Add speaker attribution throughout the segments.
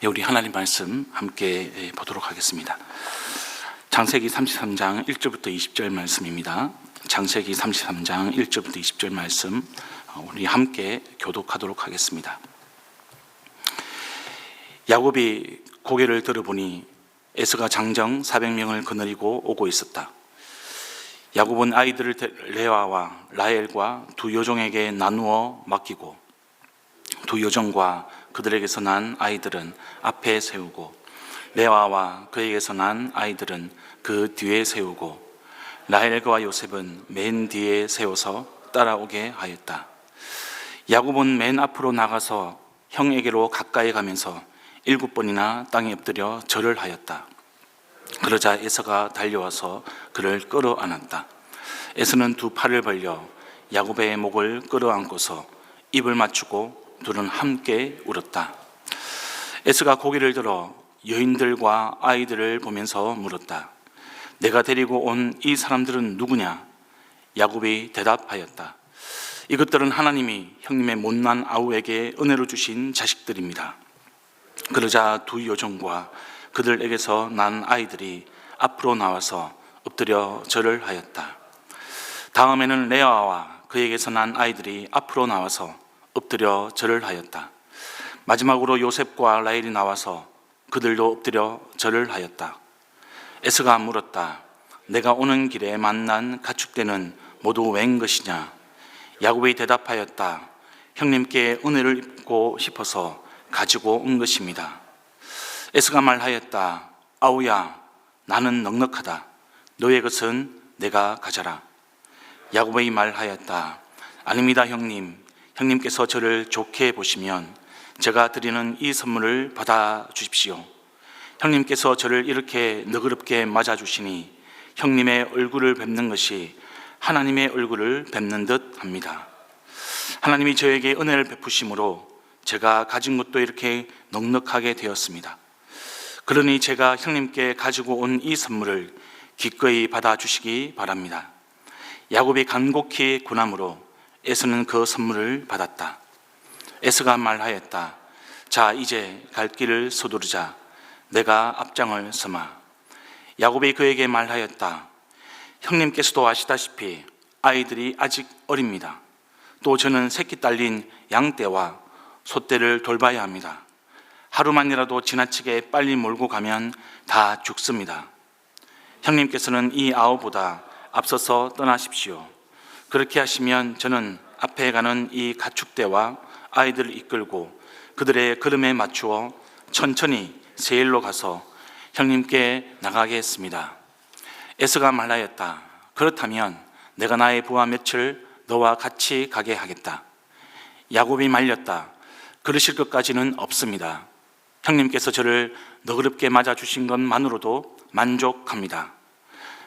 Speaker 1: 우리 하나님 말씀 함께 보도록 하겠습니다. 창세기 33장 1절부터 20절 말씀입니다. 창세기 33장 1절부터 20절 말씀 우리 함께 교독하도록 하겠습니다. 야곱이 고개를 들어보니 에서가 장정 400명을 거느리고 오고 있었다. 야곱은 아이들을 레아와 라헬과 두 여종에게 나누어 맡기고 두 여종과 그들에게서 난 아이들은 앞에 세우고 레아와 그에게서 난 아이들은 그 뒤에 세우고 라헬과 요셉은 맨 뒤에 세워서 따라오게 하였다. 야곱은 맨 앞으로 나가서 형에게로 가까이 가면서 7번이나 땅에 엎드려 절을 하였다. 그러자 에서가 달려와서 그를 끌어안았다. 에서는 두 팔을 벌려 야곱의 목을 끌어안고서 입을 맞추고 둘은 함께 울었다. 에서가 고개를 들어 여인들과 아이들을 보면서 물었다. 내가 데리고 온 이 사람들은 누구냐? 야곱이 대답하였다. 이것들은 하나님이 형님의 못난 아우에게 은혜로 주신 자식들입니다. 그러자 두 여종과 그들에게서 난 아이들이 앞으로 나와서 엎드려 절을 하였다. 다음에는 레아와 그에게서 난 아이들이 앞으로 나와서 엎드려 절을 하였다. 마지막으로 요셉과 라헬이 나와서 그들도 엎드려 절을 하였다. 에서가 물었다. 내가 오는 길에 만난 가축대는 모두 웬 것이냐? 야곱이 대답하였다. 형님께 은혜를 입고 싶어서 가지고 온 것입니다. 에서가 말하였다. 아우야, 나는 넉넉하다. 너의 것은 내가 가져라. 야곱이 말하였다. 아닙니다, 형님. 형님께서 저를 좋게 보시면 제가 드리는 이 선물을 받아 주십시오. 형님께서 저를 이렇게 너그럽게 맞아주시니 형님의 얼굴을 뵙는 것이 하나님의 얼굴을 뵙는 듯 합니다. 하나님이 저에게 은혜를 베푸심으로 제가 가진 것도 이렇게 넉넉하게 되었습니다. 그러니 제가 형님께 가지고 온 이 선물을 기꺼이 받아주시기 바랍니다. 야곱이 간곡히 군함으로 에서는 그 선물을 받았다. 에서가 말하였다. 자, 이제 갈 길을 서두르자. 내가 앞장을 서마. 야곱이 그에게 말하였다. 형님께서도 아시다시피 아이들이 아직 어립니다. 또 저는 새끼 딸린 양떼와 소떼를 돌봐야 합니다. 하루만이라도 지나치게 빨리 몰고 가면 다 죽습니다. 형님께서는 이 아우보다 앞서서 떠나십시오. 그렇게 하시면 저는 앞에 가는 이 가축대와 아이들을 이끌고 그들의 걸음에 맞추어 천천히 세일로 가서 형님께 나가겠습니다. 에서가 말하였다. 그렇다면 내가 나의 부하 며칠 너와 같이 가게 하겠다. 야곱이 말렸다. 그러실 것까지는 없습니다. 형님께서 저를 너그럽게 맞아주신 것만으로도 만족합니다.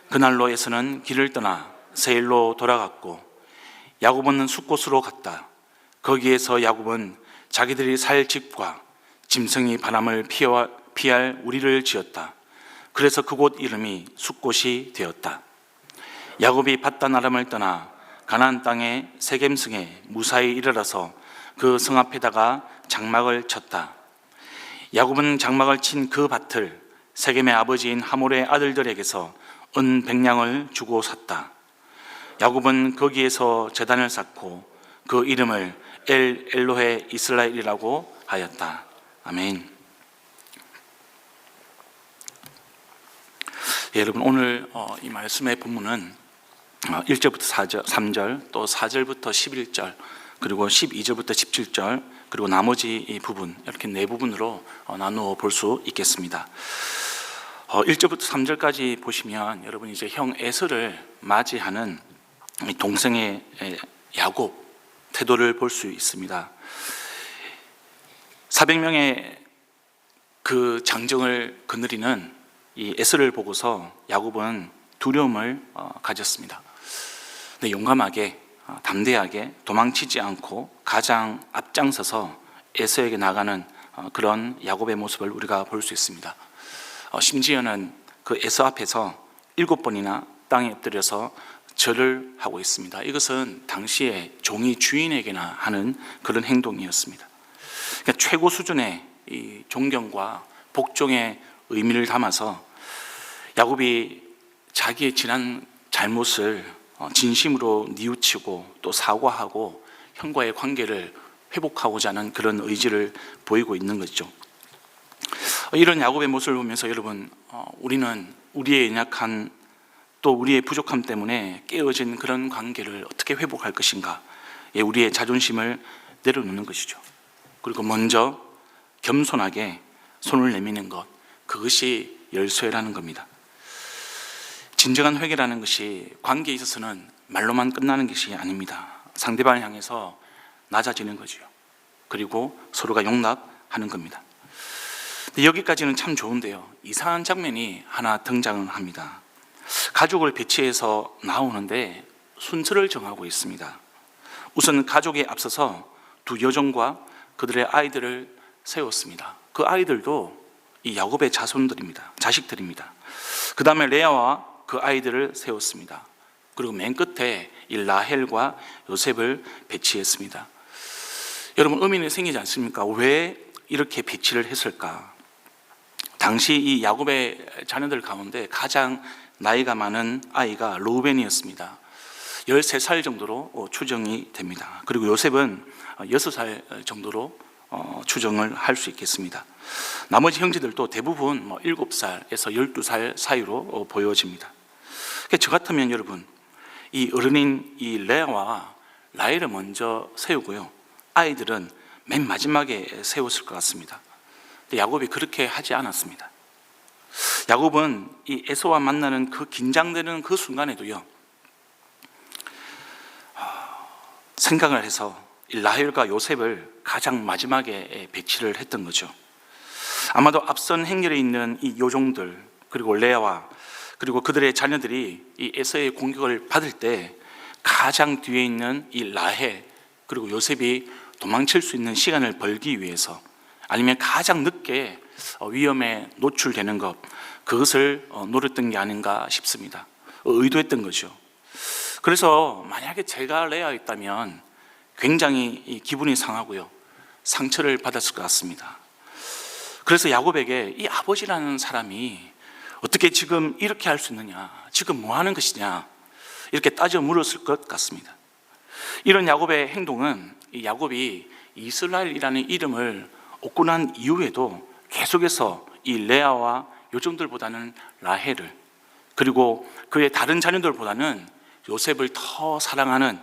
Speaker 1: 그날로 에서는 길을 떠나 세일로 돌아갔고 야곱은 숫곳으로 갔다. 거기에서 야곱은 자기들이 살 집과 짐승이 바람을 피할 우리를 지었다. 그래서 그곳 이름이 숫곳이 되었다. 야곱이 밧단 아람을 떠나 가나안 땅의 세겜성에 무사히 이르러서 그 성 앞에다가 장막을 쳤다. 야곱은 장막을 친 그 밭을 세겜의 아버지인 하몰의 아들들에게서 은 100냥을 주고 샀다. 야곱은 거기에서 제단을 쌓고 그 이름을 엘로헤 이스라엘이라고 하였다. 아멘. 여러분, 오늘 이 말씀의 본문은 1절부터 4절, 3절, 또 4절부터 11절, 그리고 12절부터 17절, 그리고 나머지 이 부분, 이렇게 네 부분으로 나누어 볼 수 있겠습니다. 1절부터 3절까지 보시면 여러분 이제 형 에서를 맞이하는 동생의 야곱 태도를 볼 수 있습니다. 400명의 그 장정을 거느리는 이 에서를 보고서 야곱은 두려움을 가졌습니다. 근데 용감하게 담대하게 도망치지 않고 가장 앞장서서 에서에게 나가는 그런 야곱의 모습을 우리가 볼 수 있습니다. 심지어는 그 에서 앞에서 7번이나 땅에 엎드려서 절을 하고 있습니다. 이것은 당시에 종이 주인에게나 하는 그런 행동이었습니다. 그러니까 최고 수준의 이 존경과 복종의 의미를 담아서 야곱이 자기의 지난 잘못을 진심으로 뉘우치고 또 사과하고 형과의 관계를 회복하고자 하는 그런 의지를 보이고 있는 것이죠. 이런 야곱의 모습을 보면서 여러분, 우리는 우리의 연약한 또 우리의 부족함 때문에 깨어진 그런 관계를 어떻게 회복할 것인가, 우리의 자존심을 내려놓는 것이죠. 그리고 먼저 겸손하게 손을 내미는 것, 그것이 열쇠라는 겁니다. 진정한 회개라는 것이 관계에 있어서는 말로만 끝나는 것이 아닙니다. 상대방을 향해서 낮아지는 거죠. 그리고 서로가 용납하는 겁니다. 여기까지는 참 좋은데요, 이상한 장면이 하나 등장을 합니다. 가족을 배치해서 나오는데 순서를 정하고 있습니다. 우선 가족에 앞서서 두 여종과 그들의 아이들을 세웠습니다. 그 아이들도 이 야곱의 자식들입니다. 그 다음에 레아와 그 아이들을 세웠습니다. 그리고 맨 끝에 이 라헬과 요셉을 배치했습니다. 여러분, 의문이 생기지 않습니까? 왜 이렇게 배치를 했을까? 당시 이 야곱의 자녀들 가운데 가장 나이가 많은 아이가 르우벤이었습니다. 13살 정도로 추정이 됩니다. 그리고 요셉은 6살 정도로 추정을 할 수 있겠습니다. 나머지 형제들도 대부분 7살에서 12살 사이로 보여집니다. 저 같으면 여러분, 이 어른인 이 레아와 라헬을 먼저 세우고요, 아이들은 맨 마지막에 세웠을 것 같습니다. 근데 야곱이 그렇게 하지 않았습니다. 야곱은 이 에서와 만나는 그 긴장되는 그 순간에도요, 생각을 해서 라헬과 요셉을 가장 마지막에 배치를 했던 거죠. 아마도 앞선 행렬에 있는 이 요종들, 그리고 레아와 그리고 그들의 자녀들이 이 에서의 공격을 받을 때 가장 뒤에 있는 이 라헬 그리고 요셉이 도망칠 수 있는 시간을 벌기 위해서, 아니면 가장 늦게 위험에 노출되는 것, 그것을 노렸던 게 아닌가 싶습니다. 의도했던 거죠. 그래서 만약에 제가 레아였다면 굉장히 기분이 상하고요, 상처를 받았을 것 같습니다. 그래서 야곱에게 이 아버지라는 사람이 어떻게 지금 이렇게 할 수 있느냐, 지금 뭐 하는 것이냐, 이렇게 따져 물었을 것 같습니다. 이런 야곱의 행동은 이 야곱이 이스라엘이라는 이름을 얻고 난 이후에도 계속해서 이 레아와 요종들보다는 라헬을, 그리고 그의 다른 자녀들보다는 요셉을 더 사랑하는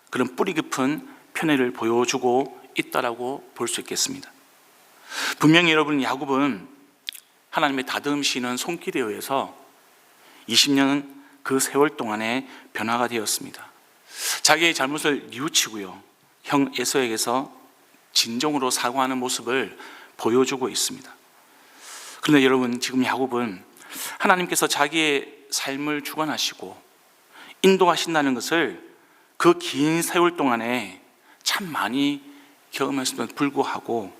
Speaker 1: 그런 뿌리 깊은 편애를 보여주고 있다라고 볼 수 있겠습니다. 분명히 여러분, 야곱은 하나님의 다듬으시는 손길에 의해서 20년 그 세월 동안에 변화가 되었습니다. 자기의 잘못을 뉘우치고요, 형 에서에게서 진정으로 사과하는 모습을 보여주고 있습니다. 그런데 여러분, 지금 야곱은 하나님께서 자기의 삶을 주관하시고 인도하신다는 것을 그 긴 세월 동안에 참 많이 경험했음에도 불구하고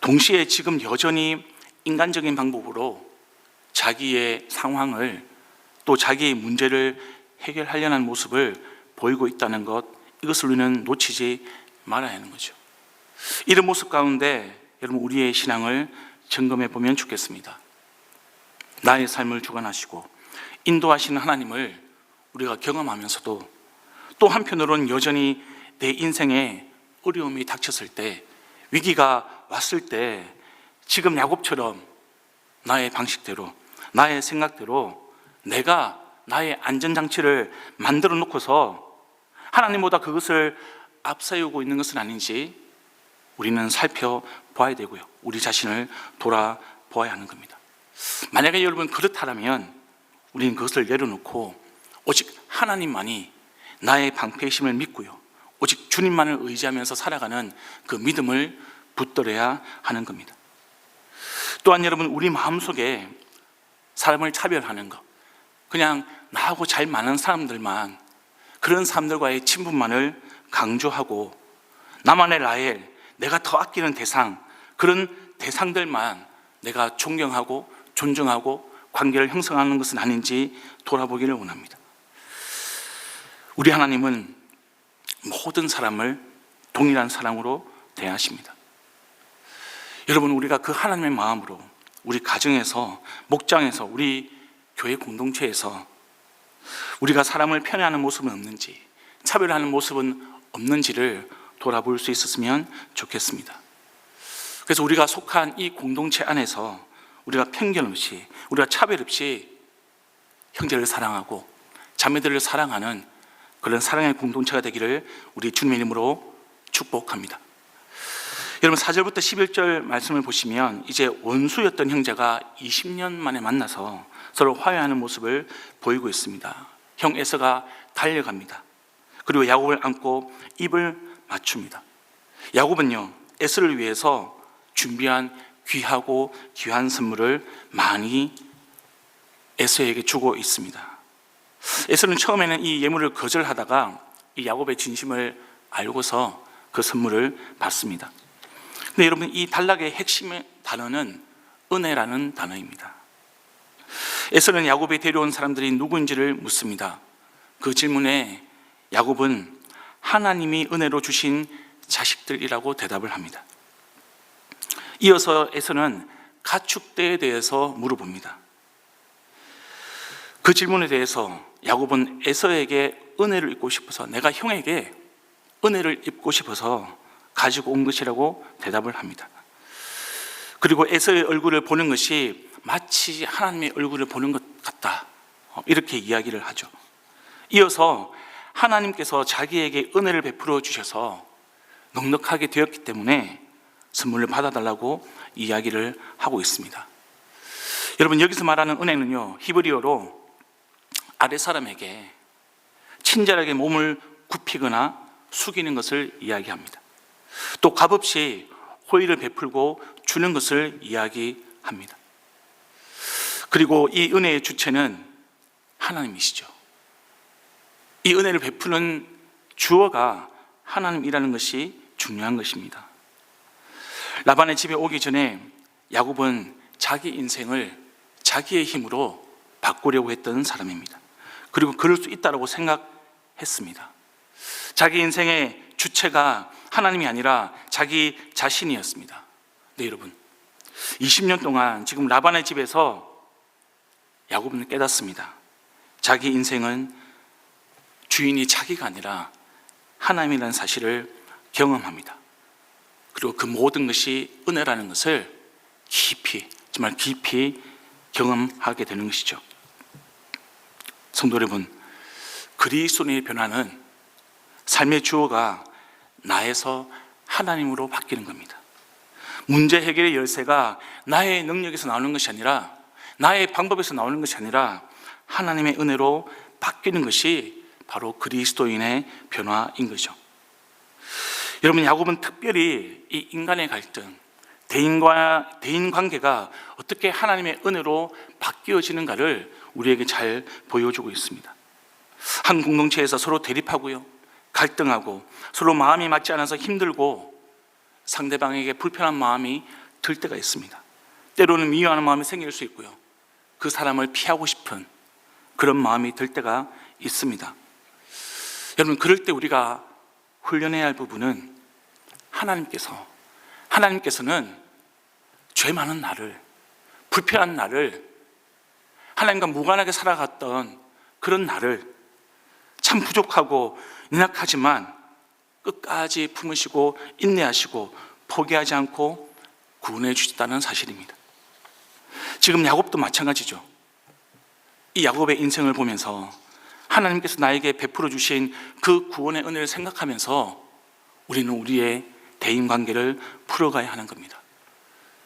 Speaker 1: 동시에 지금 여전히 인간적인 방법으로 자기의 상황을 또 자기의 문제를 해결하려는 모습을 보이고 있다는 것, 이것을 우리는 놓치지 말아야 하는 거죠. 이런 모습 가운데 여러분, 우리의 신앙을 점검해 보면 좋겠습니다. 나의 삶을 주관하시고 인도하시는 하나님을 우리가 경험하면서도 또 한편으로는 여전히 내 인생에 어려움이 닥쳤을 때, 위기가 왔을 때 지금 야곱처럼 나의 방식대로, 나의 생각대로 내가 나의 안전장치를 만들어 놓고서 하나님보다 그것을 앞세우고 있는 것은 아닌지 우리는 살펴봐야 되고요, 우리 자신을 돌아보아야 하는 겁니다. 만약에 여러분 그렇다면 우리는 그것을 내려놓고 오직 하나님만이 나의 방패심을 믿고요, 오직 주님만을 의지하면서 살아가는 그 믿음을 붙들어야 하는 겁니다. 또한 여러분, 우리 마음속에 사람을 차별하는 것, 그냥 나하고 잘 맞는 사람들만, 그런 사람들과의 친분만을 강조하고 나만의 라헬, 내가 더 아끼는 대상, 그런 대상들만 내가 존경하고 존중하고 관계를 형성하는 것은 아닌지 돌아보기를 원합니다. 우리 하나님은 모든 사람을 동일한 사랑으로 대하십니다. 여러분, 우리가 그 하나님의 마음으로 우리 가정에서, 목장에서, 우리 교회 공동체에서 우리가 사람을 편애하는 모습은 없는지, 차별하는 모습은 없는지를 돌아볼 수 있었으면 좋겠습니다. 그래서 우리가 속한 이 공동체 안에서 우리가 편견 없이, 우리가 차별 없이 형제를 사랑하고 자매들을 사랑하는 그런 사랑의 공동체가 되기를 우리 주님의 이름으로 축복합니다. 여러분, 4절부터 11절 말씀을 보시면 이제 원수였던 형제가 20년 만에 만나서 서로 화해하는 모습을 보이고 있습니다. 형 에서가 달려갑니다. 그리고 야곱을 안고 입을 맞춥니다. 야곱은요, 에서를 위해서 준비한 귀하고 귀한 선물을 많이 에서에게 주고 있습니다. 에서는 처음에는 이 예물을 거절하다가 이 야곱의 진심을 알고서 그 선물을 받습니다. 근데 여러분, 이 단락의 핵심의 단어는 은혜라는 단어입니다. 에서는 야곱이 데려온 사람들이 누구인지를 묻습니다. 그 질문에 야곱은 하나님이 은혜로 주신 자식들이라고 대답을 합니다. 이어서 에서는 가축대에 대해서 물어봅니다. 그 질문에 대해서 야곱은 에서에게 은혜를 입고 싶어서, 내가 형에게 은혜를 입고 싶어서 가지고 온 것이라고 대답을 합니다. 그리고 에서의 얼굴을 보는 것이 마치 하나님의 얼굴을 보는 것 같다, 이렇게 이야기를 하죠. 이어서 하나님께서 자기에게 은혜를 베풀어 주셔서 넉넉하게 되었기 때문에 선물을 받아달라고 이야기를 하고 있습니다. 여러분, 여기서 말하는 은혜는요, 히브리어로 아랫사람에게 친절하게 몸을 굽히거나 숙이는 것을 이야기합니다. 또 값없이 호의를 베풀고 주는 것을 이야기합니다. 그리고 이 은혜의 주체는 하나님이시죠. 이 은혜를 베푸는 주어가 하나님이라는 것이 중요한 것입니다. 라반의 집에 오기 전에 야곱은 자기 인생을 자기의 힘으로 바꾸려고 했던 사람입니다. 그리고 그럴 수 있다고 생각했습니다. 자기 인생의 주체가 하나님이 아니라 자기 자신이었습니다. 네, 여러분, 20년 동안 지금 라반의 집에서 야곱은 깨닫습니다. 자기 인생은 주인이 자기가 아니라 하나님이라는 사실을 경험합니다. 그리고 그 모든 것이 은혜라는 것을 깊이, 정말 깊이 경험하게 되는 것이죠. 성도 여러분, 그리스도인의 변화는 삶의 주어가 나에서 하나님으로 바뀌는 겁니다. 문제 해결의 열쇠가 나의 능력에서 나오는 것이 아니라, 나의 방법에서 나오는 것이 아니라 하나님의 은혜로 바뀌는 것이 바로 그리스도인의 변화인 거죠. 여러분, 야곱은 특별히 이 인간의 갈등, 대인 관계가 어떻게 하나님의 은혜로 바뀌어지는가를 우리에게 잘 보여주고 있습니다. 한 공동체에서 서로 대립하고요, 갈등하고 서로 마음이 맞지 않아서 힘들고 상대방에게 불편한 마음이 들 때가 있습니다. 때로는 미워하는 마음이 생길 수 있고요, 그 사람을 피하고 싶은 그런 마음이 들 때가 있습니다. 여러분, 그럴 때 우리가 훈련해야 할 부분은 하나님께서는 죄 많은 나를, 불편한 나를, 하나님과 무관하게 살아갔던 그런 나를, 참 부족하고 연약하지만 끝까지 품으시고 인내하시고 포기하지 않고 구원해 주셨다는 사실입니다. 지금 야곱도 마찬가지죠. 이 야곱의 인생을 보면서 하나님께서 나에게 베풀어 주신 그 구원의 은혜를 생각하면서 우리는 우리의 대인관계를 풀어가야 하는 겁니다.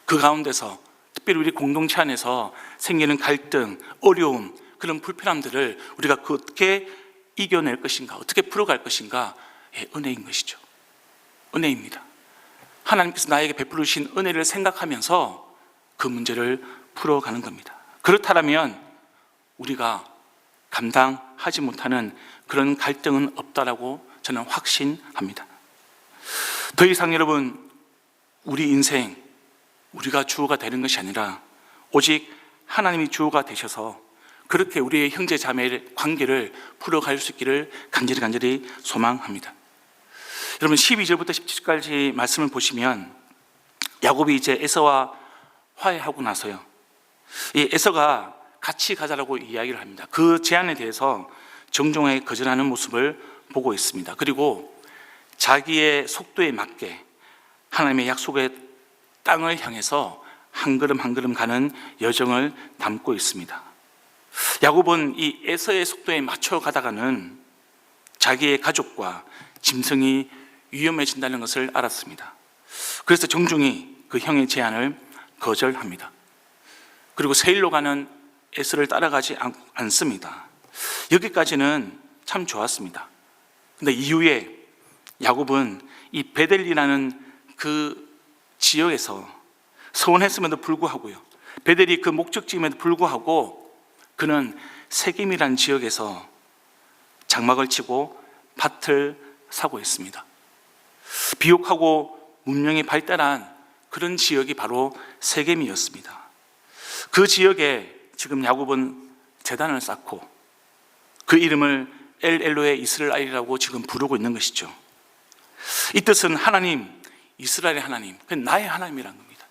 Speaker 1: 그 가운데서 특별히 우리 공동체 안에서 생기는 갈등, 어려움, 그런 불편함들을 우리가 어떻게 이겨낼 것인가, 어떻게 풀어갈 것인가, 은혜인 것이죠. 은혜입니다. 하나님께서 나에게 베풀어 주신 은혜를 생각하면서 그 문제를 풀어가는 겁니다. 그렇다면 우리가 감당하지 못하는 그런 갈등은 없다라고 저는 확신합니다. 더 이상 여러분, 우리 인생, 우리가 주어가 되는 것이 아니라 오직 하나님이 주어가 되셔서 그렇게 우리의 형제 자매의 관계를 풀어갈 수 있기를 간절히 소망합니다. 여러분, 12절부터 17절까지 말씀을 보시면 야곱이 이제 에서와 화해하고 나서요, 이 에서가 같이 가자라고 이야기를 합니다. 그 제안에 대해서 정중하게 거절하는 모습을 보고 있습니다. 그리고 자기의 속도에 맞게 하나님의 약속의 땅을 향해서 한 걸음 한 걸음 가는 여정을 담고 있습니다. 야곱은 이 에서의 속도에 맞춰 가다가는 자기의 가족과 짐승이 위험해진다는 것을 알았습니다. 그래서 정중히 그 형의 제안을 거절합니다. 그리고 세일로 가는 에서를 따라가지 않습니다. 여기까지는 참 좋았습니다. 근데 이후에 야곱은 이 베델이라는 그 지역에서 서원했음에도 불구하고요, 베델이 그 목적지임에도 불구하고 그는 세겜이라는 지역에서 장막을 치고 밭을 사고 있습니다. 비옥하고 문명이 발달한 그런 지역이 바로 세겜이었습니다. 그 지역에 지금 야곱은 제단을 쌓고 그 이름을 엘 엘로의 이스라엘이라고 지금 부르고 있는 것이죠. 이 뜻은 하나님, 이스라엘의 하나님, 그 나의 하나님이라는 겁니다.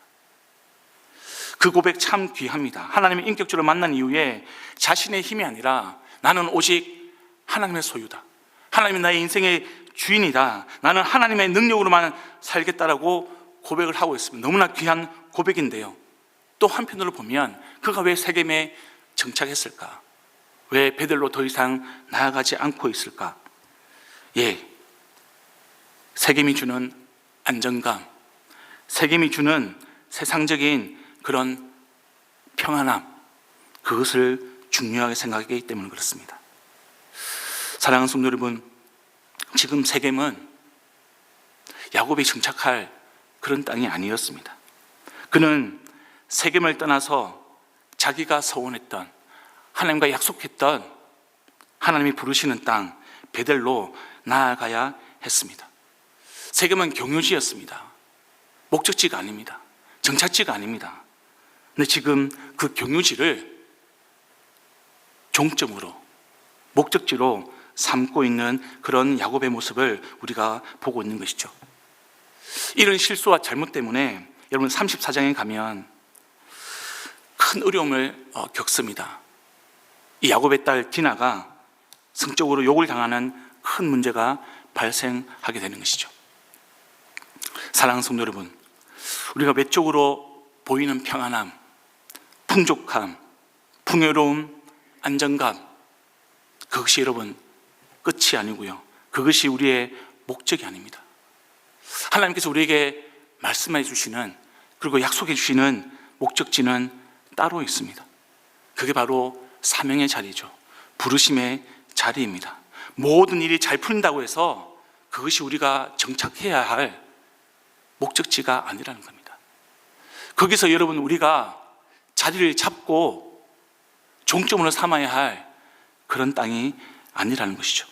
Speaker 1: 그 고백 참 귀합니다. 하나님의 인격적으로 만난 이후에 자신의 힘이 아니라 나는 오직 하나님의 소유다, 하나님이 나의 인생의 주인이다, 나는 하나님의 능력으로만 살겠다라고 고백을 하고 있습니다. 너무나 귀한 고백인데요, 또 한편으로 보면 그가 왜 세겜에 정착했을까? 왜 베델로 더 이상 나아가지 않고 있을까? 세겜이 주는 안정감, 세겜이 주는 세상적인 그런 평안함, 그것을 중요하게 생각하기 때문에 그렇습니다. 사랑하는 성도 여러분, 지금 세겜은 야곱이 정착할 그런 땅이 아니었습니다. 그는 세겜을 떠나서 자기가 서원했던, 하나님과 약속했던, 하나님이 부르시는 땅 베델로 나아가야 했습니다. 세겜은 경유지였습니다. 목적지가 아닙니다. 정착지가 아닙니다. 근데 지금 그 경유지를 종점으로, 목적지로 삼고 있는 그런 야곱의 모습을 우리가 보고 있는 것이죠. 이런 실수와 잘못 때문에 여러분 34장에 가면 큰 어려움을 겪습니다. 이 야곱의 딸 디나가 성적으로 욕을 당하는 큰 문제가 발생하게 되는 것이죠. 사랑하는 성도 여러분, 우리가 외적으로 보이는 평안함, 풍족함, 풍요로움, 안정감, 그것이 여러분 끝이 아니고요, 그것이 우리의 목적이 아닙니다. 하나님께서 우리에게 말씀해 주시는, 그리고 약속해 주시는 목적지는 따로 있습니다. 그게 바로 사명의 자리죠. 부르심의 자리입니다. 모든 일이 잘 풀린다고 해서 그것이 우리가 정착해야 할 목적지가 아니라는 겁니다. 거기서 여러분 우리가 자리를 잡고 종점으로 삼아야 할 그런 땅이 아니라는 것이죠.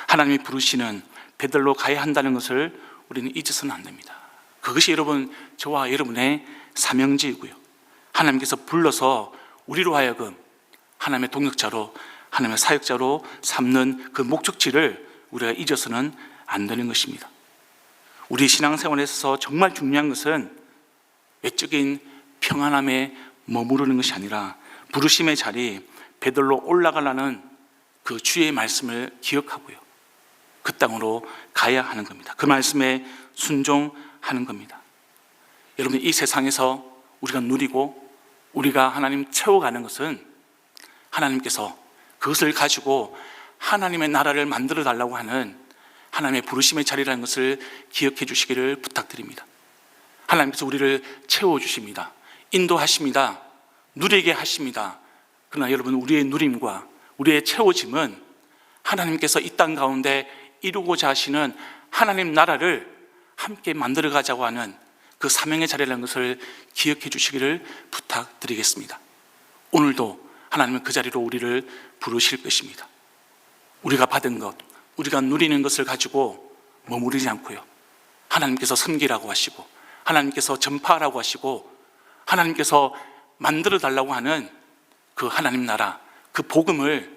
Speaker 1: 하나님이 부르시는 베델로 가야 한다는 것을 우리는 잊어서는 안 됩니다. 그것이 여러분, 저와 여러분의 사명지이고요, 하나님께서 불러서 우리로 하여금 하나님의 동역자로, 하나님의 사역자로 삼는 그 목적지를 우리가 잊어서는 안 되는 것입니다. 우리 신앙생활에 있어서 정말 중요한 것은 외적인 평안함에 머무르는 것이 아니라 부르심의 자리 베델로 올라가라는 그 주의 말씀을 기억하고요, 그 땅으로 가야 하는 겁니다. 그 말씀에 순종하는 겁니다. 여러분, 이 세상에서 우리가 누리고 우리가 하나님 채워가는 것은 하나님께서 그것을 가지고 하나님의 나라를 만들어 달라고 하는 하나님의 부르심의 자리라는 것을 기억해 주시기를 부탁드립니다. 하나님께서 우리를 채워주십니다. 인도하십니다. 누리게 하십니다. 그러나 여러분, 우리의 누림과 우리의 채워짐은 하나님께서 이 땅 가운데 이루고자 하시는 하나님 나라를 함께 만들어 가자고 하는 그 사명의 자리라는 것을 기억해 주시기를 부탁드리겠습니다. 오늘도 하나님은 그 자리로 우리를 부르실 것입니다. 우리가 받은 것, 우리가 누리는 것을 가지고 머무르지 않고요, 하나님께서 섬기라고 하시고, 하나님께서 전파하라고 하시고, 하나님께서 만들어 달라고 하는 그 하나님 나라, 그 복음을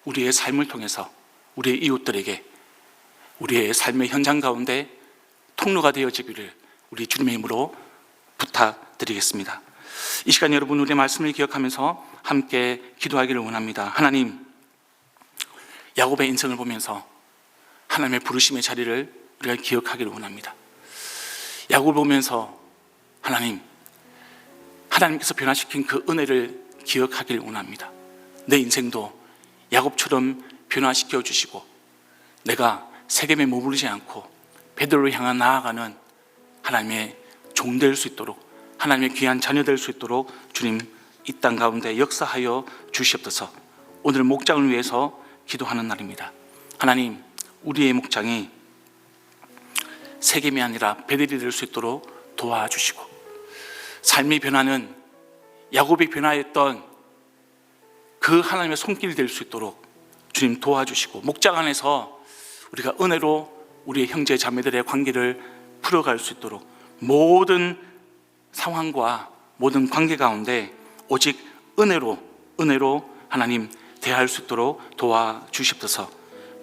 Speaker 1: 우리의 삶을 통해서 우리의 이웃들에게, 우리의 삶의 현장 가운데 통로가 되어지기를 우리 주님의 이름으로 부탁드리겠습니다. 이 시간 여러분 우리의 말씀을 기억하면서 함께 기도하기를 원합니다. 하나님, 야곱의 인생을 보면서 하나님의 부르심의 자리를 우리가 기억하기를 원합니다. 야곱을 보면서 하나님께서 변화시킨 그 은혜를 기억하기를 원합니다. 내 인생도 야곱처럼 변화시켜 주시고 내가 세겜에 머무르지 않고 베들로 향해 나아가는 하나님의 종 될 수 있도록, 하나님의 귀한 자녀 될 수 있도록 주님 이 땅 가운데 역사하여 주시옵소서. 오늘 목장을 위해서 기도하는 날입니다. 하나님, 우리의 목장이 세겜이 아니라 베들이 될 수 있도록 도와주시고, 삶의 변화는 야곱이 변화했던 그 하나님의 손길이 될 수 있도록 주님 도와주시고, 목장 안에서 우리가 은혜로 우리의 형제 자매들의 관계를 풀어갈 수 있도록 모든 상황과 모든 관계 가운데 오직 은혜로 하나님 대할 수 있도록 도와주시옵소서.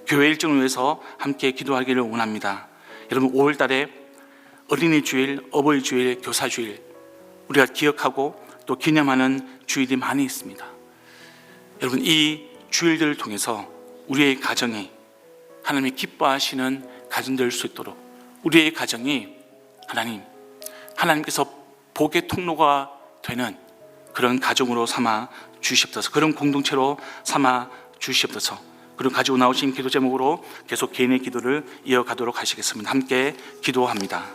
Speaker 1: 교회 일정을 위해서 함께 기도하기를 원합니다. 여러분, 5월 달에 어린이 주일, 어버이 주일, 교사 주일 우리가 기억하고 또 기념하는 주일이 많이 있습니다. 여러분, 이 주일들을 통해서 우리의 가정이 하나님이 기뻐하시는 가정 될 수 있도록, 우리의 가정이 하나님께서 복의 통로가 되는 그런 가정으로 삼아 주시옵소서. 그런 공동체로 삼아 주시옵소서. 그리고 가지고 나오신 기도 제목으로 계속 개인의 기도를 이어가도록 하시겠습니다. 함께 기도합니다.